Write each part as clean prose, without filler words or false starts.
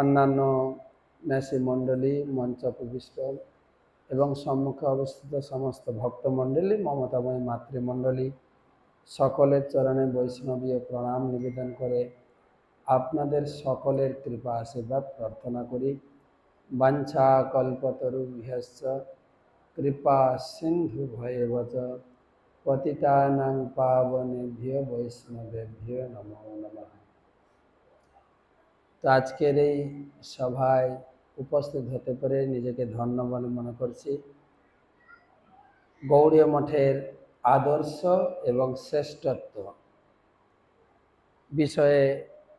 অন্যান্য ন্যাসী মণ্ডলী, মঞ্চ উপবিষ্ট এবং সম্মুখে অবস্থিত সমস্ত ভক্তমণ্ডলী, মমতাময়ী মাতৃমণ্ডলী সকলের চরণে বৈষ্ণবীয় প্রণাম নিবেদন করে আপনাদের সকলের কৃপা আশীর্বাদ প্রার্থনা করি। বাঞ্ছা কল্পতরুভ্যশ্চ কৃপা সিন্ধু ভয়েবচ পতিতানাং পাবনেভ্যো বৈষ্ণবেভ্যো নমো নমঃ। তো আজকের এই সভায় উপস্থিত হতে পেরে নিজেকে ধন্য বলে মনে করছি। গৌড়ীয় মঠের আদর্শ এবং শ্রেষ্ঠত্ব বিষয়ে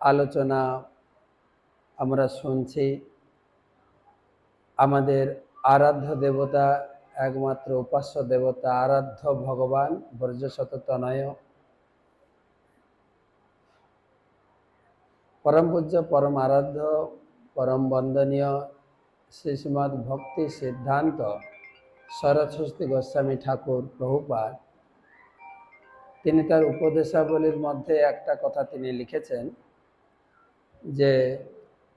আলোচনা আমরা শুনছি। আমাদের আরাধ্য দেবতা, একমাত্র উপাস্য দেবতা, আরাধ্য ভগবান ব্রজশত তনয় পরম পূজ্য, পরম আরাধ্য, পরম বন্দনীয় শ্রীশ্রীমদ্ ভক্তি সিদ্ধান্ত সরস্বতী গোস্বামী ঠাকুর প্রভুপাদ, তিনি তার উপদেশাবলীর মধ্যে একটা কথা তিনি লিখেছেন যে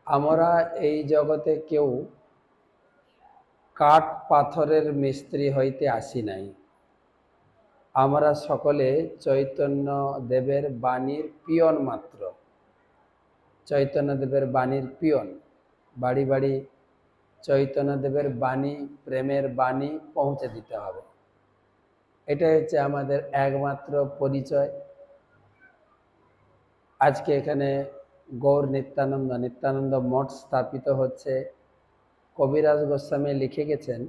আমরা এই জগতে কেউ কাঠ পাথরের মিস্ত্রি হইতে আসি নাই, আমরা সকলে চৈতন্য দেবের বাণীর পিয়ন মাত্র। চৈতন্যদেবের বাণীর পিয়ন, বাড়ি বাড়ি চৈতন্যদেবের বাণী, প্রেমের বাণী পৌঁছে দিতে হবে। এটাই হচ্ছে আমাদের একমাত্র পরিচয়। আজকে এখানে গৌর নিত্যানন্দ মঠ স্থাপিত হচ্ছে। কবিরাজ গোস্বামী লিখে গেছেন,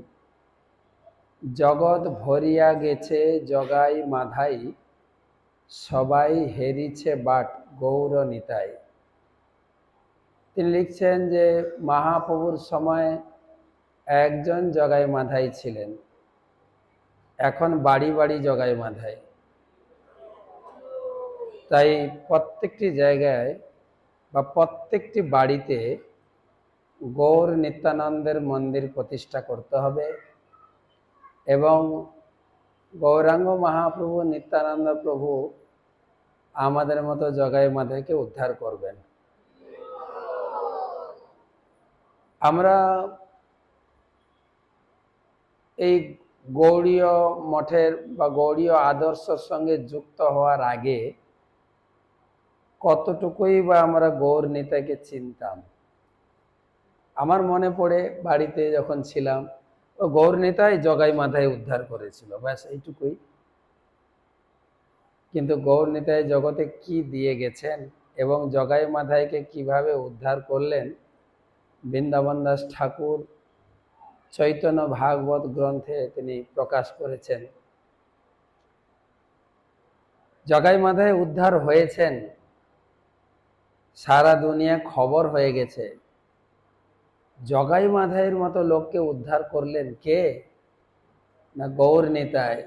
জগৎ ভরিয়া গেছে জগাই মাধাই, সবাই হেরিছে বাট গৌর নিতাই। তিনি লিখছেন যে মহাপ্রভুর সময় একজন জগাই মাধাই ছিলেন, এখন বাড়ি বাড়ি জগাই মাধাই। তাই প্রত্যেকটি জায়গায় বা প্রত্যেকটি বাড়িতে গৌর নিত্যানন্দের মন্দির প্রতিষ্ঠা করতে হবে এবং গৌরাঙ্গ মহাপ্রভু নিত্যানন্দ প্রভু আমাদের মতো জগাই মাধাইকে উদ্ধার করবেন। আমরা এই গৌড়ীয় মঠের বা গৌড়ীয় আদর্শের সঙ্গে যুক্ত হওয়ার আগে কতটুকুই বা আমরা গৌর নিতাইকে চিনতাম। আমার মনে পড়ে বাড়িতে যখন ছিলাম, ও গৌর নিতাই জগাই মাধাই উদ্ধার করেছিল, ব্যাস এইটুকুই। কিন্তু গৌর নিতাই জগতে কি দিয়ে গেছেন এবং জগাই মাধাইকে কিভাবে উদ্ধার করলেন, বৃন্দাবন দাস ঠাকুর চৈতন্য ভাগবত গ্রন্থে তিনি প্রকাশ করেছেন। জগাই মাধাই উদ্ধার হয়েছেন, সারা দুনিয়া খবর হয়ে গেছে। জগাই মাধাইয়ের মতো লোককে উদ্ধার করলেন কে? না গৌর নিতাই।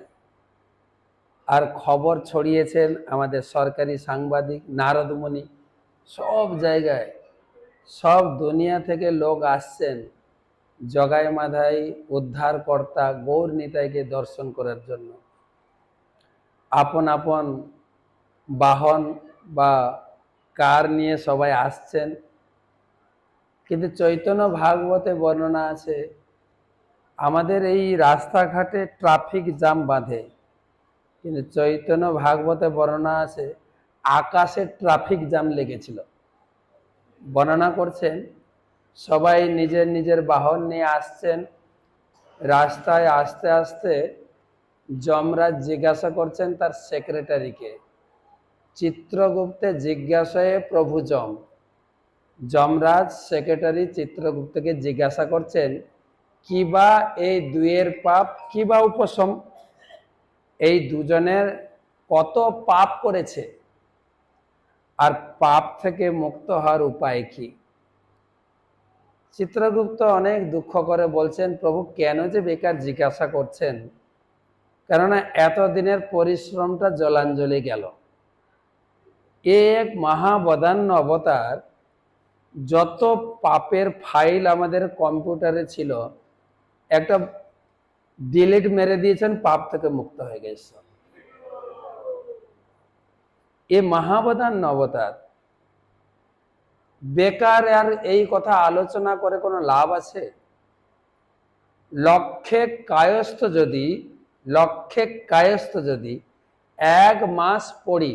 আর খবর ছড়িয়েছেন আমাদের সরকারি সাংবাদিক নারদমণি। সব জায়গায়, সব দুনিয়া থেকে লোক আসছেন জগাই মাধাই উদ্ধারকর্তা গৌর নিতাইকে দর্শন করার জন্য। আপন আপন বাহন বা কার নিয়ে সবাই আসছেন। কিন্তু চৈতন্য ভাগবতে বর্ণনা আছে, আমাদের এই রাস্তাঘাটে ট্রাফিক জ্যাম বাঁধে, কিন্তু চৈতন্য ভাগবতে বর্ণনা আছে আকাশে ট্রাফিক জ্যাম লেগেছিল। বর্ণনা করছেন সবাই নিজের নিজের বাহন নিয়ে আসছেন, রাস্তায় আস্তে আস্তে যমরাজ জিজ্ঞাসা করছেন তার সেক্রেটারিকে, চিত্রগুপ্তে জিজ্ঞাসায় প্রভু যমরাজ সেক্রেটারি চিত্রগুপ্তকে জিজ্ঞাসা করছেন, কিবা এই দুয়ের পাপ কিবা উপশম, এই দুজনের কত পাপ করেছে আর পাপ থেকে মুক্ত হওয়ার উপায় কি? চিত্রগুপ্ত অনেক দুঃখ করে বলছেন, প্রভু কেন যে বেকার জিজ্ঞাসা করছেন, কেননা এতদিনের পরিশ্রমটা জলাঞ্জলি গেল। এক মহাবদান্য অবতার, যত পাপের ফাইল আমাদের কম্পিউটারে ছিল একটা ডিলিট মেরে দিয়েছেন, পাপ থেকে মুক্ত হয়ে গেছে। এ মহাবদান্য অবতার বেকার আর এই কথা আলোচনা করে কোনো লাভ আছে? লক্ষ্যে কায়স্থ যদি 1 মাস পড়ি,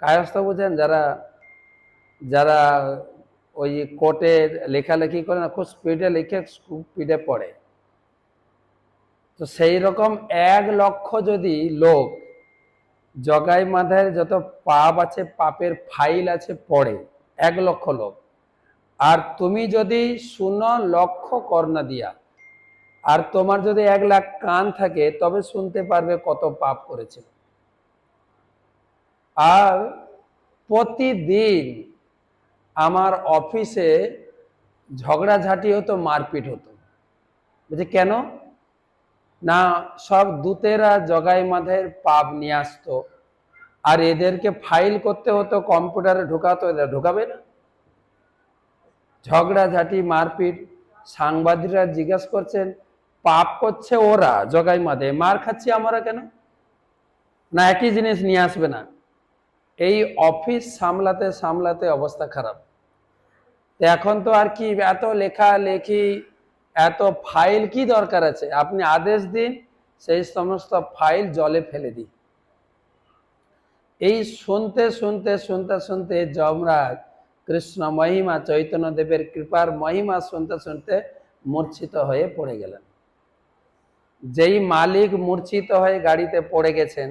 কায়স্থ বুঝেন, যারা যারা ওই কোর্টে লেখালেখি করে না, খুব স্পিডে লিখে খুব স্পিডে পড়ে, তো সেই রকম 1 লক্ষ যদি লোক জগাই মাধায়ের যত পাপ আছে, পাপের ফাইল আছে, পড়ে 1 লক্ষ লোক, আর তুমি যদি শুনো লক্ষ কর্ণ দিয়া, আর তোমার যদি 1 লাখ কান থাকে, তবে শুনতে পারবে কত পাপ করেছে। আর প্রতিদিন আমার অফিসে ঝগড়াঝাটি হতো, মারপিট হতো। বুঝি কেন? না, সব দূতেরা জগাই মাধায়ের পাপ নিয়ে আসতো, আর এদেরকে ফাইল করতে হতো, কম্পিউটারে ঢোকাতো, এদের ঢোকাবে না। ঝগড়াঝাটি, মারপিট। সাংবাদিকরা জিজ্ঞাসা করছেন, পাপ করছে ওরা জগাই মাধায়, মার খাচ্ছি আমরা কেন? না, একই জিনিস নিয়ে আসবে না। এই অফিস সামলাতে সামলাতে অবস্থা খারাপ। এখন তো আর কি এত লেখালেখি, এত ফাইল কি দরকার আছে? আপনি আদেশ দিন, সেই সমস্ত ফাইল জলে ফেলে দিই। এই শুনতে শুনতে শুনতে শুনতে যমরাজ কৃষ্ণ মহিমা, চৈতন্য দেবের কৃপার মহিমা শুনতে শুনতে মূর্ছিত হয়ে পড়ে গেলেন। যেই মালিক মূর্ছিত হয়ে গাড়িতে পড়ে গেছেন,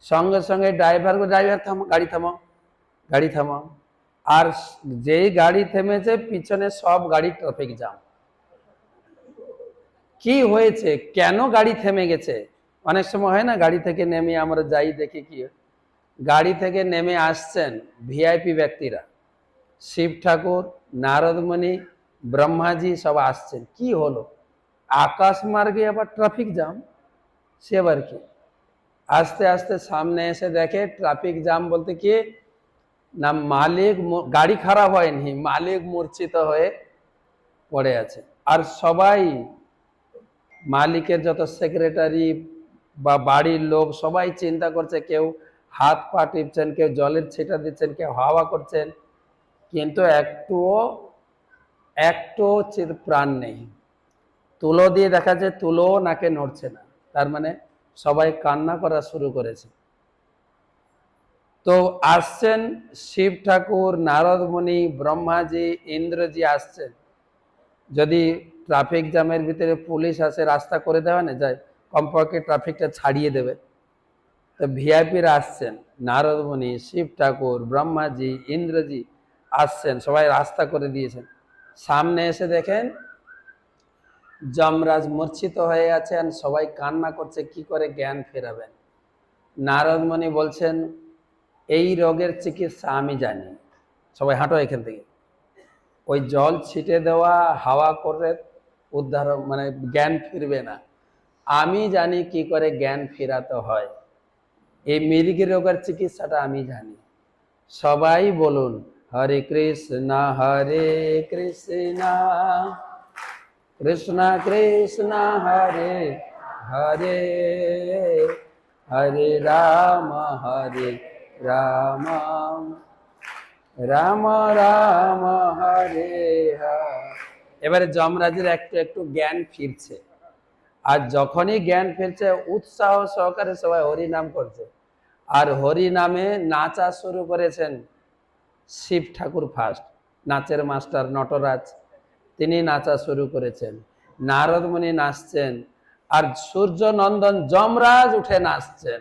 সঙ্গে সঙ্গে ড্রাইভার থামো, গাড়ি থামাও। আর যেই গাড়ি থেমেছে, পিছনে সব গাড়ি ট্রাফিক জ্যাম। কি হয়েছে, কেন গাড়ি থেমে গেছে? অনেক সময় হয় না, গাড়ি থেকে নেমে আমরা যাই, দেখি কি গাড়ি থেকে নেমে আসছেন ভিআইপি ব্যক্তিরা, শিব ঠাকুর, নারদমণি, ব্রহ্মাজি সব আসছেন। কি হলো? আকাশ মার্গে আবার ট্রাফিক জ্যাম। সে আবার কি? আস্তে আস্তে সামনে এসে দেখে ট্রাফিক জ্যাম বলতে কি না, মালিক, গাড়ি খারাপ হয়নি, মালিক মূর্ছিত হয়ে পড়ে আছে। আর সবাই, মালিকের যত সেক্রেটারি বা বাড়ির লোক, সবাই চিন্তা করছে, কেউ হাত পা টিপছেন, কেউ জলের ছিটা দিচ্ছেন, কেউ হাওয়া করছেন, কিন্তু একটু প্রাণ নেই। তুলো দিয়ে দেখা যায়, তুলো নাকে নড়ছে না। তার মানে সবাই কান্না করা শুরু করেছে। তো আসছেন শিব ঠাকুর, নারদমণি, ব্রহ্মাজি, ইন্দ্রজি আসছেন। যদি ট্রাফিক জ্যামের ভিতরে পুলিশ আসে, রাস্তা করে দেওয়া না যায়, কমপক্ষে ট্রাফিকটা ছাড়িয়ে দেবে। তো ভিআইপিরা আসছেন, নারদমণি, শিব ঠাকুর, ব্রহ্মাজি, ইন্দ্রজি আসছেন, সবাই রাস্তা করে দিয়েছেন। সামনে এসে দেখেন যমরাজ মূর্ছিত হয়ে আছেন, সবাই কান্না করছে, কি করে জ্ঞান ফেরাবেন। নারদমণি বলছেন, এই রোগের চিকিৎসা আমি জানি, সবাই হাঁটো এখান থেকে। ওই জল ছিটে দেওয়া, হাওয়া করে উদ্ধার, মানে জ্ঞান ফিরবে না। আমি জানি কি করে জ্ঞান ফেরাতে হয়। এই মৃগী রোগের চিকিৎসাটা আমি জানি। সবাই বলুন, হরে কৃষ্ণ কৃষ্ণ কৃষ্ণ হরে হরে, হরে রাম রাম রাম হরে হরে। এবারে যমরাজের একটু একটু জ্ঞান ফিরছে। আর যখনই জ্ঞান ফিরছে, উৎসাহ সহকারে সবাই হরি নাম করছে। আর হরি নামে নাচা শুরু করেছেন শিব ঠাকুর ফার্স্ট, নাচের মাস্টার নটরাজ, তিনি নাচা শুরু করেছেন। নারদমণি নাচছেন, আর সূর্য নন্দন যমরাজ উঠে নাচছেন।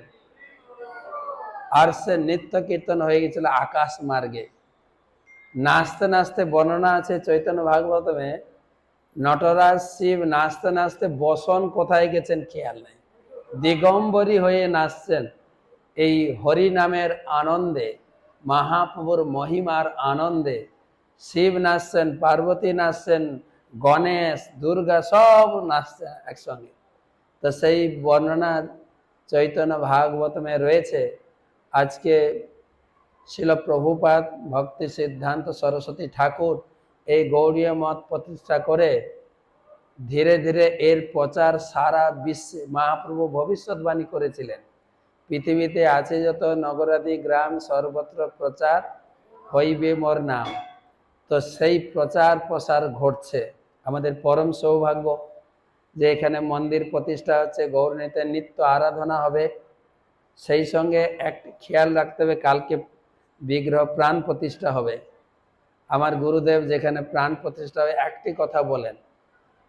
আর সে নিত্য কীর্তন হয়ে গেছিল আকাশ মার্গে। নাচতে নাচতে, বর্ণনা আছে চৈতন্য ভাগবতমে, নটরাজ শিব নাচতে নাচতে বসন কোথায় গেছেন খেয়াল নেই, দিগম্বরী হয়ে নাচছেন। এই হরি নামের আনন্দে, মহাপ্রভুর মহিমার আনন্দে শিব নাচছেন, পার্বতী নাচছেন, গণেশ, দুর্গা সব নাচছেন একসঙ্গে। তো সেই বর্ণনা চৈতন্য ভাগবতমে রয়েছে। আজকে শিল প্রভুপাদ ভক্তি সিদ্ধান্ত সরস্বতী ঠাকুর এই গৌড়ীয় মত প্রতিষ্ঠা করে ধীরে ধীরে এর প্রচার সারা বিশ্বে, মহাপ্রভু ভবিষ্যৎবাণী করেছিলেন, পৃথিবীতে আছে যত নগরাদি গ্রাম, সর্বত্র প্রচার হইবে মোর নাম। তো সেই প্রচার প্রসার ঘটছে। আমাদের পরম সৌভাগ্য যে এখানে মন্দির প্রতিষ্ঠা হচ্ছে, গৌরনীতে নিত্য আরাধনা হবে। সেই সঙ্গে একটি খেয়াল রাখতে হবে, কালকে বিগ্রহ প্রাণ প্রতিষ্ঠা হবে। আমার গুরুদেব যেখানে প্রাণ প্রতিষ্ঠা হবে একটি কথা বলেন,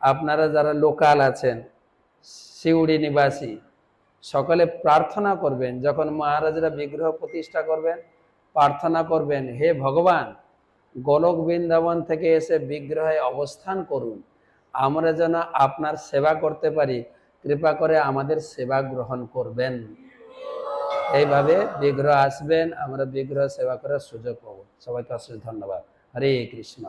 আপনারা যারা লোকাল আছেন, সিউড়ি নিবাসী, সকলে প্রার্থনা করবেন, যখন মহারাজরা বিগ্রহ প্রতিষ্ঠা করবেন প্রার্থনা করবেন, হে ভগবান, গোলক বৃন্দাবন থেকে এসে বিগ্রহে অবস্থান করুন, আমরা যেন আপনার সেবা করতে পারি, কৃপা করে আমাদের সেবা গ্রহণ করবেন। এইভাবে বিগ্রহ আসবেন, আমরা বিগ্রহ সেবা করার সুযোগ পাবো। সবাইকে অশেষ ধন্যবাদ। হরে কৃষ্ণ।